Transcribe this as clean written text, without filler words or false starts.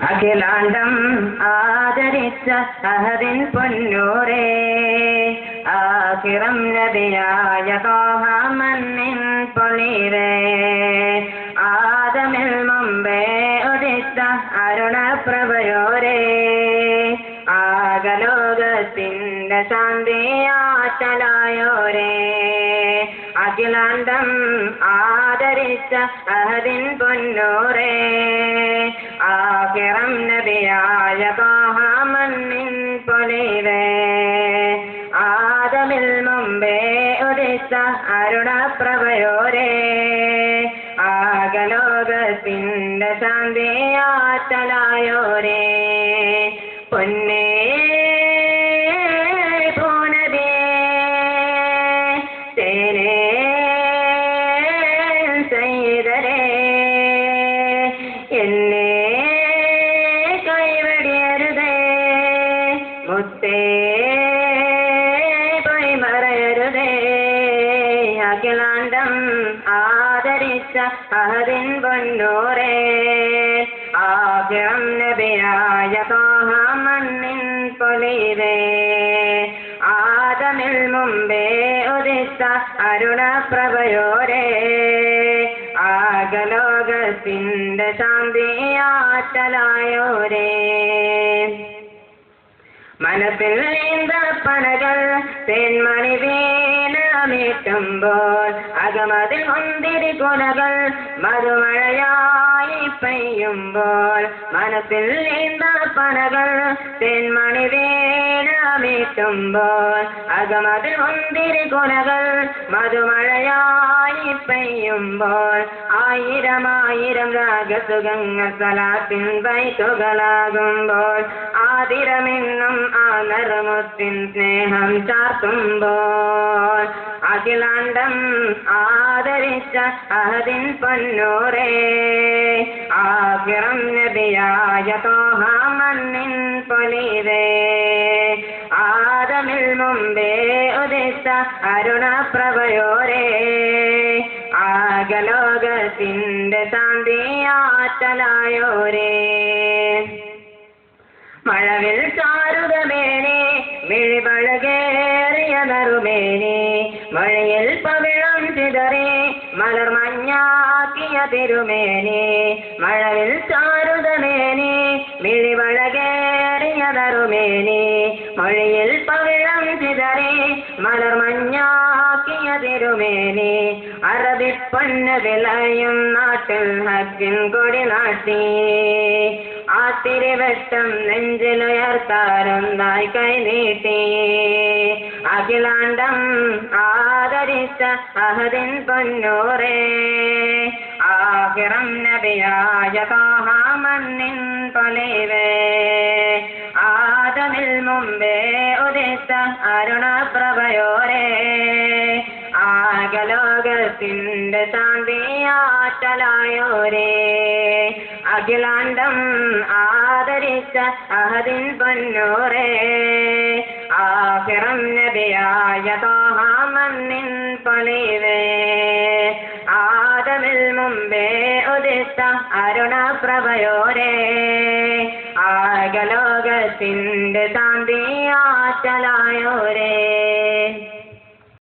അഖിലാണ്ടം ആദരിച്ച അഹദിൻ പൊന്നൂരേ ആഖിറം നബിയായ ത്വാഹ മണ്ണിൻ പൊളിരേ ആദമിൽ മുമ്പേ ഉദിച്ച അരുണപ്രഭയോരേ ആകലോകത്തിന്റെ ശാന്തിയാറ്റലായോരേ അഖിലാണ്ടം ആദരിച്ച അഹദിൻ പൊന്നൂരേ ആഖിറം നബിയായ ത്വാഹ മണ്ണിൻ പൊളിരേ ആദമിൽ മുമ്പേ ഉദിച്ച അരുണപ്രഭയോരേ ആകലോകത്തിന്റെ ശാന്തിയാറ്റലായോരേ പൊന്നേ പൂനബിയേ തേനേ സയ്യിദരേ എന്നെ കൈവടിയരുതേ മുത്തേ പൊയ്മറയരുതേ അഖിലാണ്ടം ആദരിച്ച അഹദിൻ പൊന്നൂരേ ആഖിറം നബിയായ ത്വാഹ മണ്ണിൻ പൊളിരേ ആദമിൽ മുമ്പേ ഉദിച്ച അരുണപ്രഭയോരേ ആകലോകത്തിന്റെ ശാന്തിയാറ്റലായോരേ മനസ്സിൽ നീന്തപ്പനകൾ തേന്മണി വീണമീട്ടുമ്പോൾ അകമതിൽ മുന്തിരി കുലകൾ മധുമഴയായി പെയ്യുമ്പോൾ മനസ്സിൽ നീന്തപ്പനകൾ തേന്മണി വീണമീട്ടുമ്പോൾ അകമതിൽ മുന്തിരി കുലകൾ മധുമഴയായി പെയ്യുമ്പോൾ ആയിരം ആയിരം രാഗസുഖങ്ങൾ സലാത്തിൻ ബൈത്തുകളാകുമ്പോൾ ആതിരമെന്നും ആ നറുമുത്തിൻ സ്നേഹം ചാർത്തുമ്പോൾ അഖിലാണ്ടം ആദരിച്ച അഹദിൻ പൊന്നൂരേ ആഖിറം നബിയായ ത്വാഹ മണ്ണിൻ പൊളിരേ ആദമിൽ മുമ്പേ ഉദിച്ച അരുണപ്രഭയോരേ ആകലോകത്തിന്റെ ശാന്തിയാറ്റലായോരേ മഴവിൽ ചാരുതമേനി വിഴിപഴകേറിയ നറുമേനി മഴയിൽ പവിഴം ചിതറി മലർമഞ്ഞാക്കിയ തിരുമേനി മഴവിൽ ചാരുതമേനി വിഴിപഴകേറിയ നറുമേനി മഴയിൽ പവിഴം ചിതറി മലർമഞ്ഞാക്കിയ തിരുമേനി അറബിപ്പൊന്ന് വിളയും നാട്ടിൽ ഹജ്ജിൻ കൊടി നാട്ടി ആ തിരുവട്ടം നെഞ്ചിലുയർത്താരൊന്നായി കൈനീട്ടി അഖിലാണ്ടം ആദരിച്ച അഹദിൻ പൊന്നൂരേ ആഖിറം നബിയായ ത്വാഹ മണ്ണിൻ പൊളിരേ ആദമിൽ മുമ്പേ ഉദിച്ച അരുണപ്രഭയോരേ ആകലോകത്തിന്റെ ശാന്തിയാറ്റലായോരേ അഖിലാണ്ടം ആദരിച്ച അഹദിൻ പൊന്നൂരേ ആഖിറം നബിയായ ത്വാഹ മണ്ണിൻ പൊളിരേ ആദമിൽ മുമ്പേ ഉദിച്ച അരുണപ്രഭയോരേ ആകലോകത്തിന്റെ ശാന്തിയാറ്റലായോരേ